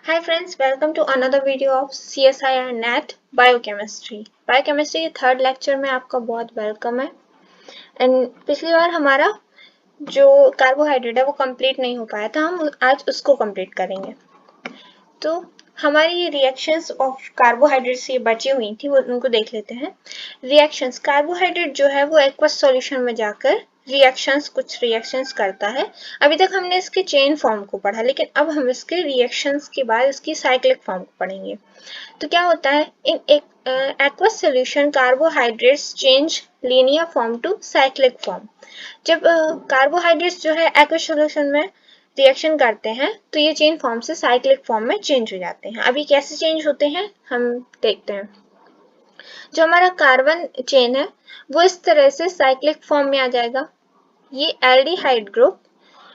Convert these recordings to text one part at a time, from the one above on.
Hi friends, welcome to another video of CSIR NET Biochemistry. Biochemistry के third lecture में आपका बहुत welcome है। एंड पिछली बार हमारा जो कार्बोहाइड्रेट है वो कंप्लीट नहीं हो पाया था, हम आज उसको कंप्लीट करेंगे। तो हमारी ये रिएक्शंस ऑफ कार्बोहाइड्रेट्स ये बची हुई थी, वो उनको देख लेते हैं। रिएक्शंस, कार्बोहाइड्रेट जो है वो एक्वस सॉल्यूशन में जाकर कुछ रिएक्शंस करता है। अभी तक हमने इसके चेन फॉर्म को पढ़ा, लेकिन अब हम इसके रिएक्शंस के बाद इसकी साइक्लिक फॉर्म को पढ़ेंगे। तो क्या होता है, इन एक aqueous solution carbohydrates change linear form to cyclic form. जब कार्बोहाइड्रेट्स जो है एक्वस सॉल्यूशन में रिएक्शन करते हैं तो ये चेन फॉर्म से साइक्लिक फॉर्म में चेंज हो जाते हैं। अभी कैसे चेंज होते हैं हम देखते हैं। जो हमारा कार्बन चेन है वो इस तरह से साइक्लिक फॉर्म में आ जाएगा। ये एल्डिहाइड ग्रुप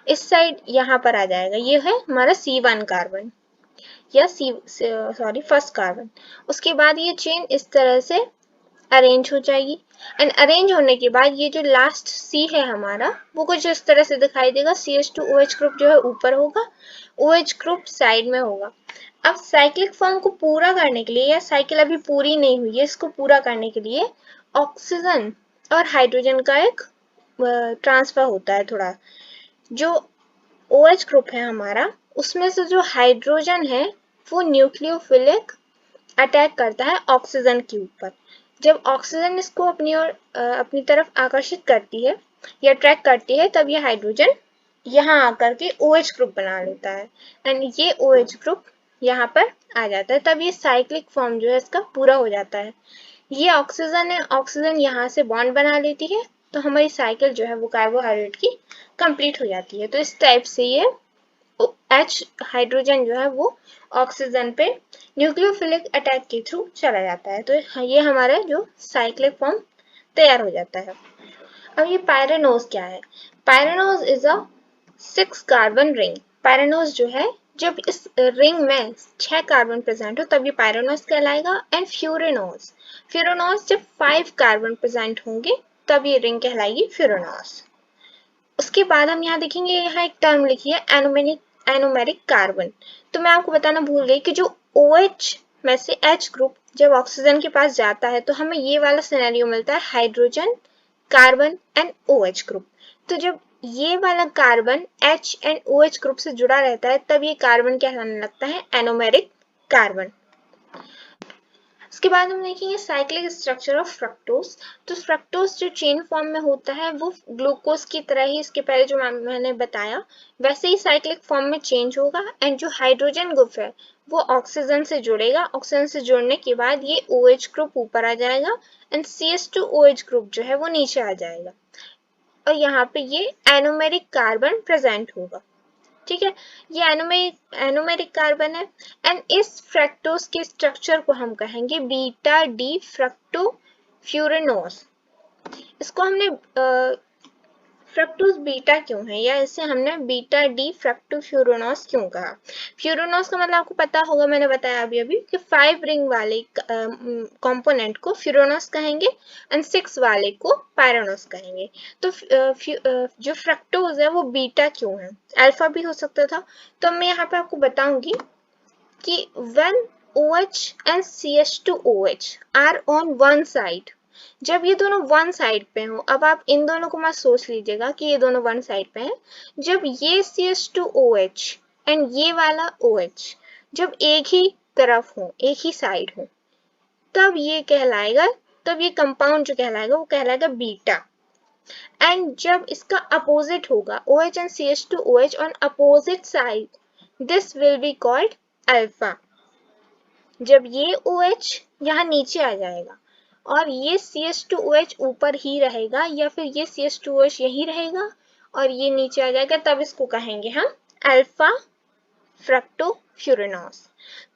इस साइड यहाँ पर आ जाएगा, ये है हमारा C1 कार्बन या फर्स्ट कार्बन। उसके बाद ये चेन इस तरह से अरेंज हो जाएगी। एंड अरेंज होने के बाद ये जो लास्ट C है हमारा वो कुछ इस तरह से दिखाई देगा। CH2OH ग्रुप जो है ऊपर होगा, OH ग्रुप साइड में होगा। अब साइक्लिक फॉर्म को पूरा करने के लिए, या साइकिल अभी पूरी नहीं हुई है, इसको पूरा करने के लिए ऑक्सीजन और हाइड्रोजन का एक ट्रांसफर होता है थोड़ा। जो OH ग्रुप है हमारा, उसमें से जो हाइड्रोजन है वो न्यूक्लियोफिलिक अटैक करता है ऑक्सीजन के ऊपर। जब ऑक्सीजन इसको अपनी तरफ आकर्षित करती है या अट्रैक्ट करती है, तब ये हाइड्रोजन यहाँ आकर के OH ग्रुप बना लेता है। एंड ये OH ग्रुप यहाँ पर आ जाता है, तब ये साइक्लिक फॉर्म जो है इसका पूरा हो जाता है। ये ऑक्सीजन है, ऑक्सीजन यहाँ से बॉन्ड बना लेती है, तो हमारी साइकिल जो है वो कार्बोहाइड्रेट की कंप्लीट हो जाती है। तो इस टाइप से ये H हाइड्रोजन जो है वो ऑक्सीजन पे न्यूक्लियोफिलिक अटैक के थ्रू चला जाता है। तो ये हमारा जो साइक्लिक फॉर्म तैयार हो जाता है। अब ये पायरेनोज क्या है? Pyranose is a 6 carbon ring. Pyranose जो है, जब इस रिंग में 6 कार्बन प्रेजेंट हो तब ये पायरेनोज कहलाएगा। एंड फ्यूरेनोज, फ्यूरेनोज जब 5 कार्बन प्रेजेंट होंगे तब ये रिंग कहलाएगी फ्यूरेनोज। उसके बाद हम यहाँ देखेंगे, यहाँ एक टर्म लिखी है एनोमेरिक कार्बन। तो मैं आपको बताना भूल गई कि जो OH में से H ग्रुप जब ऑक्सीजन के पास जाता है तो हमें ये वाला सिनेरियो मिलता है, hydrogen, carbon and OH group. तो जब ये वाला carbon H and OH group से जुड़ा रहता है तब ये कार्बन कहलाने लगता है एनोमेरिक कार्बन। उसके बाद हम देखेंगे साइक्लिक स्ट्रक्चर ऑफ फ्रक्टोज। तो फ्रक्टोज जो चेन फॉर्म में होता है वो ग्लूकोज की तरह ही, इसके पहले जो मैंने बताया वैसे ही साइक्लिक फॉर्म में चेंज होगा। एंड जो हाइड्रोजन ग्रुप है वो ऑक्सीजन से जुड़ेगा, ऑक्सीजन से जुड़ने के बाद ये OH ग्रुप ऊपर आ जाएगा एंड CH2OH ग्रुप जो है वो नीचे आ जाएगा, और यहाँ पे ये एनोमेरिक कार्बन प्रेजेंट होगा। ठीक है, ये एनोमेरिक कार्बन है। एंड इस फ्रक्टोज के स्ट्रक्चर को हम कहेंगे बीटा डी फ्रक्टो फ्यूरेनोज। इसको हमने फ्रक्टोज बीटा क्यों है, या इसे हमने बीटा डी फ्रक्टोफ्यूरोनोस क्यों कहा? फ्यूरोनोस का मतलब आपको पता होगा, मैंने बताया अभी अभी कि 5 रिंग वाले कंपोनेंट को फ्यूरोनोस कहेंगे एंड 6 वाले को पायरोनोस कहेंगे। तो जो फ्रक्टोज है वो बीटा क्यों है? अल्फा भी हो सकता था। तो मैं यहाँ पे आपको बताऊंगी कि when OH and CH2OH are on one side, जब ये दोनों वन साइड पे हो, अब आप इन दोनों को मत सोच लीजिएगा कि ये दोनों वन साइड पे हैं। जब ये CH2OH एंड ये वाला OH जब एक ही तरफ हो, एक ही साइड हो, तब ये कहलाएगा, तब ये कंपाउंड जो कहलाएगा वो कहलाएगा बीटा। एंड जब इसका अपोजिट होगा, OH and CH2OH on opposite side, this will be called alpha. जब ये OH यहाँ नीचे आ जाएगा और ये CH2OH ऊपर ही रहेगा, या फिर ये CH2OH यही रहेगा और ये नीचे आ जाएगा, तब इसको कहेंगे हम अल्फा फ्रक्टोफ्यूरेनोस।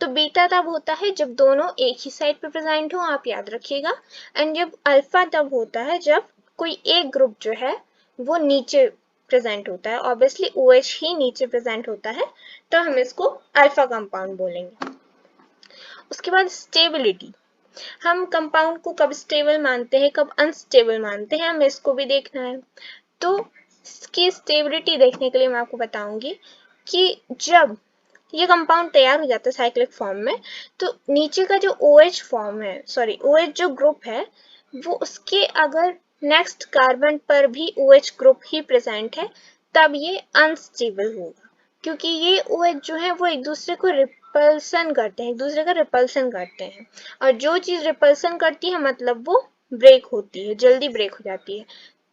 तो बीटा तब होता है जब दोनों एक ही साइड पे प्रेजेंट हो, आप याद रखिएगा। एंड जब अल्फा तब होता है जब कोई एक ग्रुप जो है वो नीचे प्रेजेंट होता है, ऑब्वियसली OH ही नीचे प्रेजेंट होता है, तो हम इसको अल्फा कंपाउंड बोलेंगे। उसके बाद स्टेबिलिटी, हम कंपाउंड को कब स्टेबल मानते हैं, कब अनस्टेबल मानते हैं, हमें इसको भी देखना है। तो इसकी स्टेबिलिटी देखने के लिए मैं आपको बताऊंगी कि जब ये कंपाउंड तैयार हो जाता है साइक्लिक फॉर्म में। तो नीचे का जो OH फॉर्म है, सॉरी OH जो ग्रुप है, वो उसके अगर नेक्स्ट कार्बन पर भी OH ग्रुप ही प्रेजेंट है तब ये अनस्टेबल होगा, क्योंकि ये OH जो है वो एक दूसरे को रिपल्सन करते हैं, एक दूसरे का रिपल्सन करते हैं, और जो चीज रिपल्सन करती है मतलब वो ब्रेक होती है, जल्दी ब्रेक हो जाती है।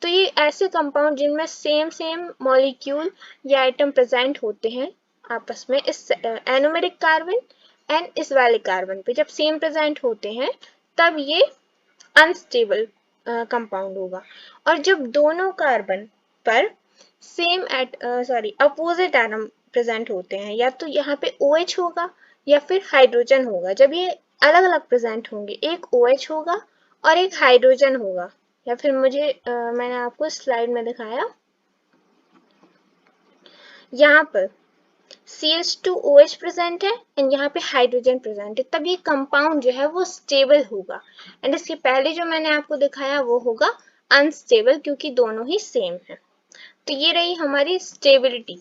तो ये ऐसे कंपाउंड जिनमें सेम मॉलिक्यूल या आइटम प्रेजेंट होते हैं आपस में, इस एनोमेरिक कार्बन एंड इस वाले कार्बन पे जब सेम प्रेजेंट होते हैं तब ये अनस्टेबल कंपाउंड होगा। और जब दोनों कार्बन पर सेम अपोजिट एटम प्रेजेंट होते हैं, या तो यहाँ पे OH होगा या फिर हाइड्रोजन होगा। जब ये अलग अलग प्रेजेंट होंगे, एक OH होगा और एक हाइड्रोजन होगा, या फिर मैंने आपको स्लाइड में दिखाया, यहाँ पर CH2OH प्रेजेंट है एंड यहाँ पे हाइड्रोजन प्रेजेंट है, तब ये कंपाउंड जो है वो स्टेबल होगा। एंड इसके पहले जो मैंने आपको दिखाया वो होगा अनस्टेबल, क्योंकि दोनों ही सेम है। तो ये रही हमारी स्टेबिलिटी।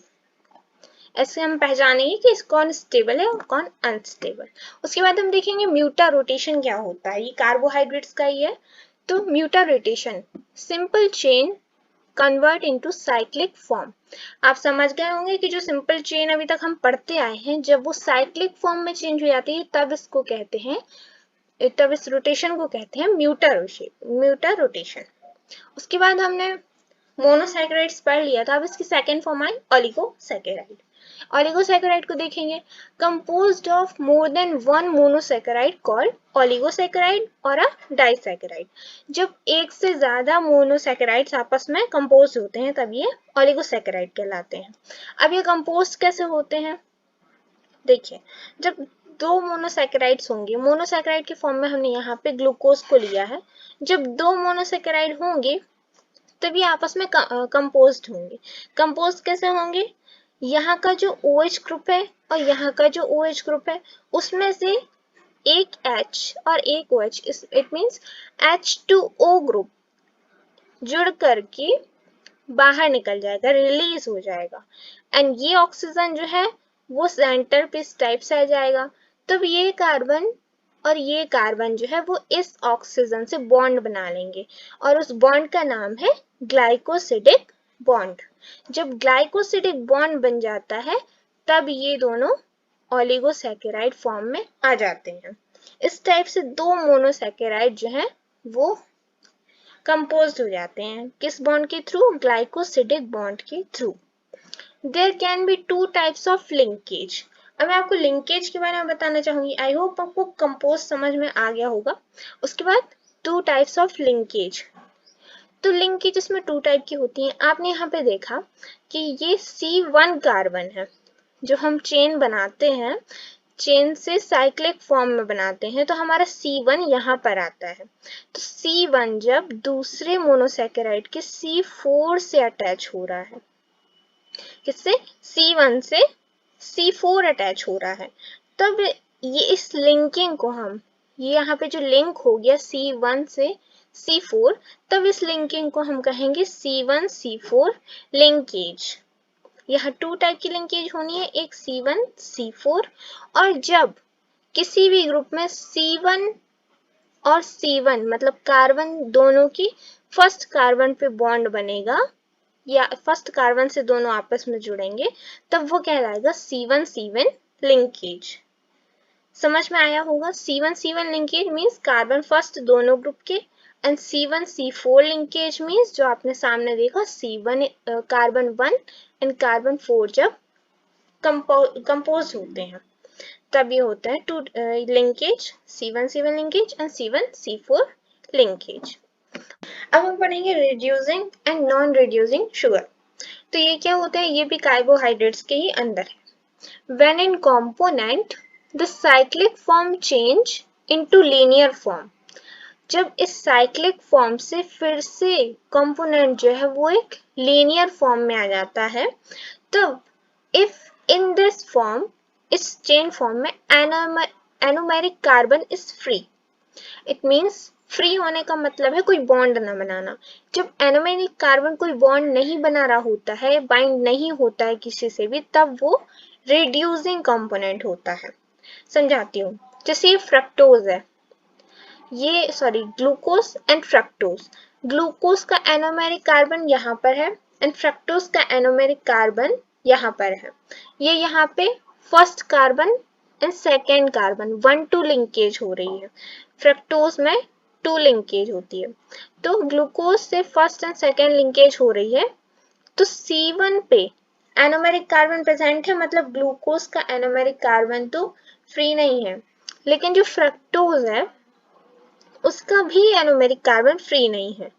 ऐसे हम पहचानेंगे कि कौन स्टेबल है और कौन अनस्टेबल। उसके बाद हम देखेंगे म्यूटा रोटेशन क्या होता है, ये कार्बोहाइड्रेट्स का ही है। तो mutarotation, simple chain convert into cyclic form. आप समझ गए होंगे कि जो सिंपल चेन अभी तक हम पढ़ते आए हैं, जब वो साइक्लिक फॉर्म में चेंज हो जाती है तब इसको कहते हैं, तब इस रोटेशन को कहते हैं म्यूटा रोटेशन। उसके बाद हमने मोनोसैकेराइड्स पढ़ लिया था, अब इसकी second form I oligosaccharide. Oligosaccharide को देखेंगे, composed of more than one monosaccharide called oligosaccharide और अ डाइसैकेराइड। जब एक से ज्यादा मोनोसैकेराइड्स आपस में कंपोज होते हैं तब ये ओलिगोसैकेराइड कहलाते हैं। अब ये कंपोज कैसे होते हैं, देखिए, जब दो मोनोसैकेराइड्स होंगे, मोनोसैकेराइड के फॉर्म में हमने यहाँ पे ग्लूकोज को लिया है, जब दो मोनोसैकेराइड होंगे तब ये आपस में कंपोज्ड होंगे। कंपोज कैसे होंगे, यहाँ का जो OH ग्रुप है और यहाँ का जो OH ग्रुप है, उसमें से एक H और एक OH, it means H2O group जुड़ करके बाहर निकल जाएगा, रिलीज हो जाएगा, एंड ये ऑक्सीजन जो है वो सेंटर पे इस टाइप से आ जाएगा। तब ये कार्बन और ये कार्बन जो है वो इस ऑक्सीजन से बॉन्ड बना लेंगे और उस बॉन्ड का नाम है ग्लाइकोसिडिक बॉन्ड। जब ग्लाइकोसिडिक बॉन्ड बन जाता है तब ये दोनों ओलिगोसैकेराइड फॉर्म में आ जाते हैं। इस टाइप से दो मोनोसैकेराइड जो है वो कंपोज्ड हो जाते हैं, किस बॉन्ड के थ्रू, ग्लाइकोसिडिक बॉन्ड के through. There can be two types of linkage. अब मैं आपको लिंकेज के बारे में बताना चाहूंगी। आई होप आपको कंपोज समझ में आ गया होगा। उसके बाद टू टाइप्स ऑफ लिंकेज। तो लिंकेज इसमें टू टाइप की होती हैं। आपने यहाँ पे देखा कि ये C1 कार्बन है, जो हम चेन बनाते हैं, चेन से साइक्लिक फॉर्म में बनाते हैं, तो हमारा C1 यहाँ पर आता है। तो C1 जब दूसरे मोनोसैकेराइड के C4 से अटैच हो रहा है, किससे, C1 से C4 अटैच हो रहा है, तब ये इस लिंकिंग को हम, ये यहाँ पे जो लिंक हो गया C1 से C4, तब इस लिंकिंग को हम कहेंगे C1 C4 लिंकेज। यहाँ टू टाइप की लिंकेज होनी है, एक C1 C4, और जब किसी भी ग्रुप में C1 और C1 मतलब कार्बन दोनों की फर्स्ट कार्बन पे बॉन्ड बनेगा या फर्स्ट कार्बन से दोनों आपस में जुड़ेंगे, तब वो कहलाएगा C1 C1 लिंकेज। समझ में आया होगा, C1 C1 linkage means carbon first दोनों ग्रुप के, and C1 C4 linkage means जो आपने सामने देखा C1 कार्बन 1 एंड कार्बन 4 जब कंपोज होते हैं तब ये होता है two linkage, C1 C1 linkage and C1 C4 linkage. अब हम पढ़ेंगे reducing and non reducing sugar. तो ये क्या होता है, ये भी कार्बोहाइड्रेट्स के ही अंदर है। When in component the cyclic form change into linear form, जब इस साइक्लिक फॉर्म से फिर से कंपोनेंट जो है वो एक लीनियर फॉर्म में आ जाता है, तब इफ इन दिस फॉर्म, इस चेन फॉर्म में anomeric carbon is free, it means free होने का मतलब है कोई बॉन्ड ना बनाना। जब एनोमेरिक कार्बन कोई बॉन्ड नहीं बना रहा होता है, बाइंड नहीं होता है किसी से भी, तब वो रिड्यूसिंग कंपोनेंट होता है। समझाती हूँ। जैसे ये फ्रक्टोज है, ये sorry glucose and fructose. Glucose का एनोमेरिक कार्बन यहाँ पर है एंड फ्रक्टोज का एनोमेरिक कार्बन यहाँ पर है। ये यहाँ पे first carbon and second carbon 1-2 linkage हो रही है। फ्रक्टोज में 2 लिंकेज होती है। तो ग्लूकोज से फर्स्ट एंड सेकेंड लिंकेज हो रही है, तो C1 पे एनोमेरिक कार्बन प्रेजेंट है, मतलब ग्लूकोज का एनोमेरिक कार्बन तो फ्री नहीं है, लेकिन जो फ्रक्टोज है उसका भी एनोमेरिक कार्बन फ्री नहीं है।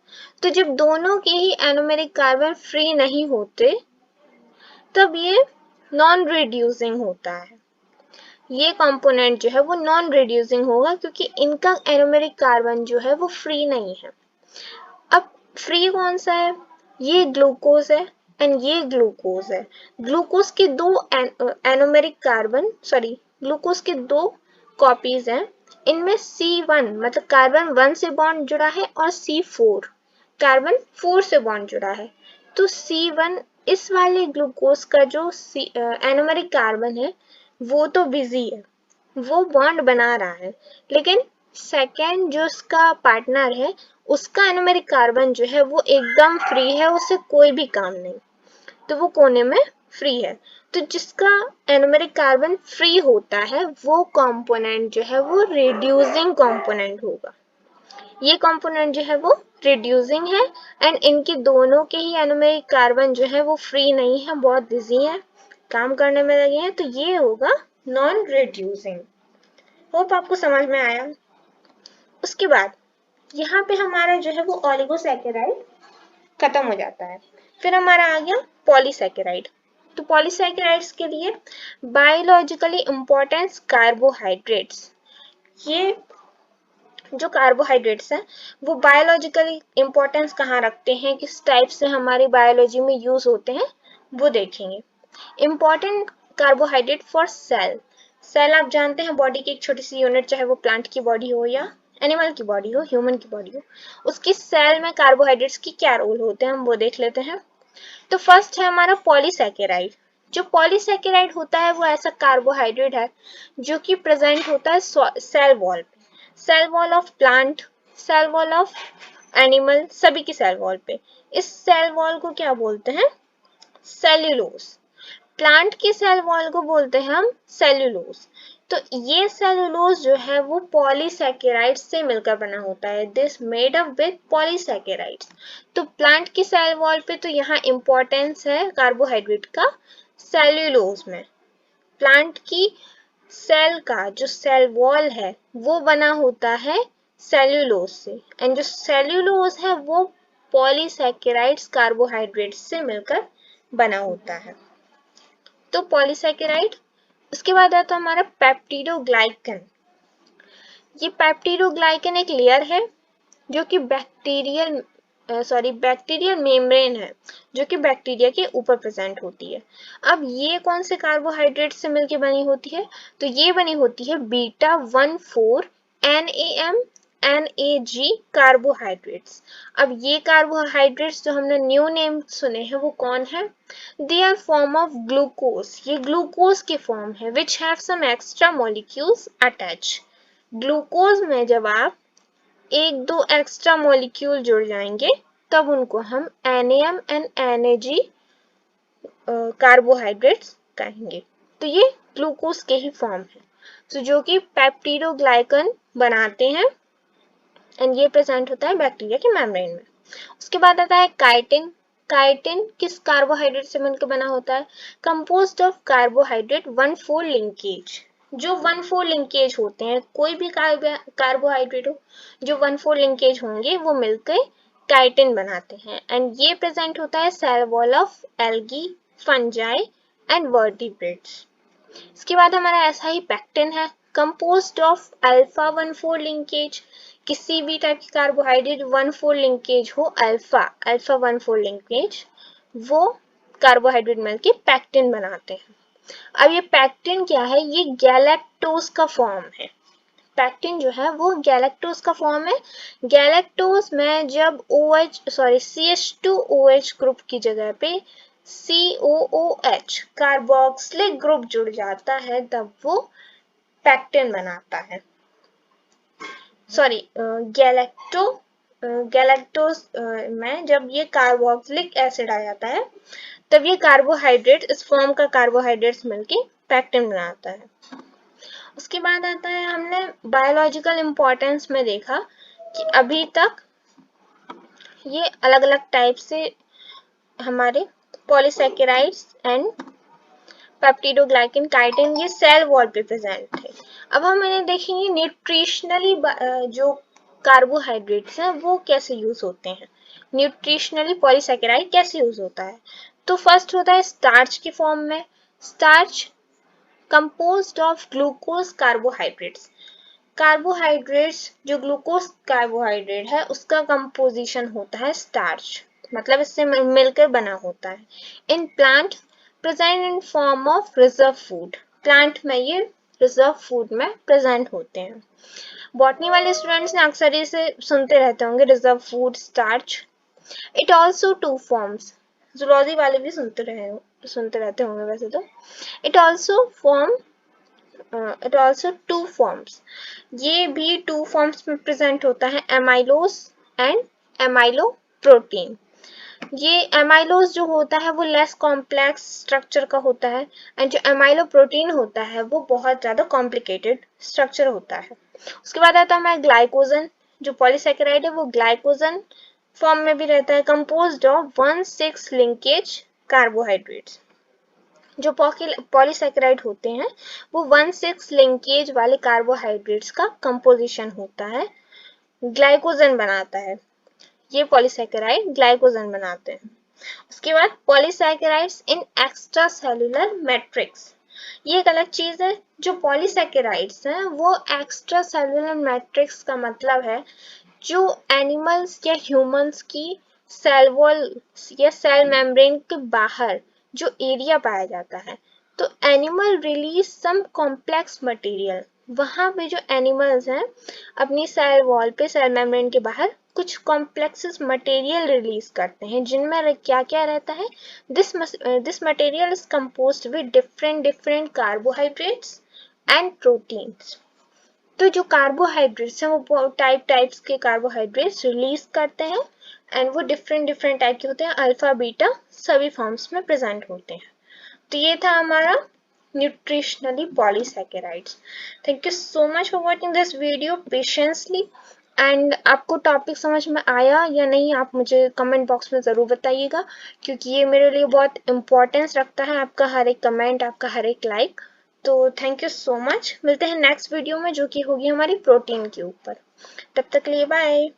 तो जब दोनों के ही एनोमेरिक कार्बन फ्री नहीं होते तब ये नॉन रिड्यूसिंग होता है। ये कंपोनेंट जो है वो नॉन रिड्यूसिंग होगा क्योंकि इनका एनोमेरिक कार्बन जो है वो फ्री नहीं है। अब फ्री कौन सा है? ये ग्लूकोज है एंड ये ग्लूकोज है। ग्लूकोज के दो एनोमेरिक कार्बन सॉरी ग्लूकोज के दो कॉपीज हैं। इनमें C1 मतलब कार्बन 1 से बॉन्ड जुड़ा है और C4 कार्बन 4 से बॉन्ड जुड़ा है। तो C1 इस वाले ग्लूकोज का जो एनोमेरिक कार्बन है वो तो बिजी है, वो बॉन्ड बना रहा है, लेकिन सेकेंड जो उसका पार्टनर है उसका एनोमेरिक कार्बन जो है वो एकदम फ्री है, उससे कोई भी काम नहीं, तो वो कोने में फ्री है। तो जिसका एनोमेरिक कार्बन फ्री होता है वो कंपोनेंट जो है वो रिड्यूसिंग कंपोनेंट होगा। ये कंपोनेंट जो है वो रिड्यूसिंग है एंड इनके दोनों के ही एनोमेरिक कार्बन जो है वो फ्री नहीं है, बहुत बिजी है, काम करने में लगे हैं, तो ये होगा नॉन रिड्यूसिंग। होप आपको समझ में आया। उसके बाद यहाँ पे हमारा जो है वो ओलिगोसैकेराइड खत्म हो जाता है। फिर हमारा आ गया पॉलीसैकेराइड। तो पॉलीसैकेराइड्स के लिए बायोलॉजिकली इंपॉर्टेंट कार्बोहाइड्रेट्स, ये जो कार्बोहाइड्रेट्स हैं वो बायोलॉजिकली इंपॉर्टेंस कहाँ रखते हैं, किस टाइप से हमारी बायोलॉजी में यूज होते हैं वो देखेंगे। Important carbohydrate for cell. Cell आप जानते हैं बॉडी की एक छोटी सी यूनिट, चाहे वो प्लांट की बॉडी हो या एनिमल की बॉडी हो, ह्यूमन की बॉडी हो, उसकी सेल में कार्बोहाइड्रेट्स की क्या रोल होते हैं हम वो देख लेते हैं। तो फर्स्ट है हमारा पॉलीसैकेराइड। जो पॉलीसैकेराइड होता है वो ऐसा कार्बोहाइड्रेट है जो कि प्रेजेंट होता है सेल वॉल पे, cell wall of plant, cell wall of animal, सभी की सेल वॉल पे। इस सेल वॉल को क्या बोलते हैं? सेल्यूलोज। प्लांट की सेल वॉल को बोलते हैं हम सेल्यूलोज। तो ये सेल्यूलोज जो है वो पॉलीसैकेराइड्स से मिलकर बना होता है। This made up with polysaccharides. तो प्लांट की सेल वॉल पे तो यहाँ इंपॉर्टेंस है कार्बोहाइड्रेट का सेल्यूलोज में। प्लांट की सेल का जो सेल वॉल है वो बना होता है सेल्यूलोज से एंड जो सेल्यूलोज है वो पॉलीसैकेराइड्स कार्बोहाइड्रेट से मिलकर बना होता है। तो पॉलीसैकेराइड। उसके बाद आता है हमारा पेप्टिडोग्लाइकन। ये पेप्टिडोग्लाइकन एक लेयर है जो कि बैक्टीरियल मेम्ब्रेन है जो कि बैक्टीरिया के ऊपर प्रेजेंट होती है। अब ये कौन से कार्बोहाइड्रेट से मिलकर बनी होती है? तो ये बनी होती है बीटा 1,4 NAM NAG कार्बोहाइड्रेट्स। अब ये कार्बोहाइड्रेट्स जो हमने न्यू नेम सुने हैं वो कौन है? They are form of glucose. ये ग्लूकोज के फॉर्म है which have some extra molecules attach. Glucose में जब आप एक दो एक्स्ट्रा मॉलिक्यूल जुड़ जाएंगे तब उनको हम NAM एंड NAG कार्बोहाइड्रेट्स कहेंगे। तो ये ग्लूकोज के ही फॉर्म है, तो जो कि पेप्टिडोग्लाइकन बनाते हैं एंड ये प्रेजेंट होता है बैक्टीरिया के मेम्ब्रेन में। उसके बाद आता है काइटिन। काइटिन किस कार्बोहाइड्रेट से मिलकर बना होता है? Composed of carbohydrate 1,4 linkage. जो 1,4 लिंकेज होते हैं, कोई भी कार्बोहाइड्रेट हो जो 1,4 लिंकेज होंगे वो मिलकर काइटिन बनाते हैं एंड ये प्रेजेंट होता है cell wall of algae, fungi and vertebrates. इसके बाद हमारा ऐसा ही पेक्टिन है, कंपोज्ड ऑफ अल्फा 1,4 लिंकेज। किसी भी टाइप की कार्बोहाइड्रेट 1,4 लिंकेज हो, अल्फा 1,4 लिंकेज, वो कार्बोहाइड्रेट मिलके पेक्टिन बनाते हैं। अब ये पेक्टिन क्या है? ये गैलेक्टोज का फॉर्म है। पेक्टिन जो है वो गैलेक्टोज का फॉर्म है। गैलेक्टोज में जब CH2OH ग्रुप की जगह पे COOH कार्बोक्सिलिक ग्रुप जुड़ जाता है तब वो पैक्टिन बनाता है। सॉरी, गैलेक्टोज में जब ये कार्बोक्सिलिक एसिड आ जाता है तब ये कार्बोहाइड्रेट, इस फॉर्म का कार्बोहाइड्रेट्स मिलके पैक्टिन बनाता है। उसके बाद आता है, हमने बायोलॉजिकल इंपॉर्टेंस में देखा कि अभी तक ये अलग अलग टाइप से हमारे पॉलीसैकेराइड्स एंड पेप्टिडोग्लाइकन, काइटिन, ये सेल वॉल पे प्रेजेंट है। अब हम इन्हें देखेंगे न्यूट्रिशनली, जो कार्बोहाइड्रेट्स हैं वो कैसे यूज होते हैं, न्यूट्रिशनली पॉलीसैकेराइड कैसे यूज होता है। तो फर्स्ट होता है स्टार्च की फॉर्म में। Starch composed of glucose carbohydrates, carbohydrates जो ग्लूकोज कार्बोहाइड्रेट है उसका कंपोजिशन होता है स्टार्च, मतलब इससे मिलकर बना होता है। In plant present in form of reserve food, plant में ये रिजर्व फूड में प्रेजेंट होते हैं। बॉटनी वाले स्टूडेंट्स ने अक्सर इसे सुनते रहते होंगे, reserve food starch. It also two forms, zoology वाले भी सुनते रहते होंगे वैसे तो। इट ऑल्सो टू फॉर्म्स, ये भी टू फॉर्म्स में प्रेजेंट होता है, एमाइलोज एंड एमाइलो प्रोटीन। ये एमाइलोज जो होता है वो लेस कॉम्प्लेक्स स्ट्रक्चर का होता है एंड जो एमाइलो प्रोटीन होता है वो बहुत ज्यादा कॉम्प्लिकेटेड स्ट्रक्चर होता है। उसके बाद आता है ग्लाइकोजन, जो पॉलीसैकेराइड है वो ग्लाइकोजन फॉर्म में भी रहता है, कंपोज्ड ऑफ 1,6 लिंकेज कार्बोहाइड्रेट्स। जो पॉलीसैकेराइड होते हैं वो 1,6 लिंकेज वाले कार्बोहाइड्रेट्स का कंपोजिशन होता है, ग्लाइकोजन बनाता है। ये पॉलीसैकेराइड ग्लाइकोजन बनाते हैं। उसके बाद पॉलीसैकेराइड्स इन एक्स्ट्रा सेलुलर मैट्रिक्स, ये एक अलग चीज है। जो पॉलीसैकेराइड्स हैं वो एक्स्ट्रा सेलुलर मैट्रिक्स का मतलब है जो एनिमल्स या ह्यूमंस की सेल वॉल या सेल मेम्ब्रेन के बाहर जो एरिया पाया जाता है, तो animal release some complex material, वहां पे जो एनिमल्स हैं अपनी सेल वॉल पे, सेल मेम्ब्रेन के बाहर कुछ कॉम्प्लेक्स मटेरियल रिलीज करते हैं जिनमें क्या क्या रहता है, this material is composed with different carbohydrates and proteins. तो जो कार्बोहाइड्रेट्स हैं वो टाइप्स के कार्बोहाइड्रेट्स रिलीज करते हैं एंड वो डिफरेंट टाइप के होते हैं, अल्फा बीटा सभी फॉर्म्स में प्रेजेंट होते हैं। तो ये था हमारा nutritionally polysaccharides. Thank you so much for watching this video patiently. And आपको टॉपिक समझ में आया या नहीं आप मुझे कमेंट बॉक्स में ज़रूर बताइएगा, क्योंकि ये मेरे लिए बहुत इंपॉर्टेंस रखता है, आपका हर एक कमेंट, आपका हर एक लाइक। तो थैंक यू सो मच, मिलते हैं नेक्स्ट वीडियो में जो कि होगी हमारी प्रोटीन के ऊपर। तब तक के लिए बाय।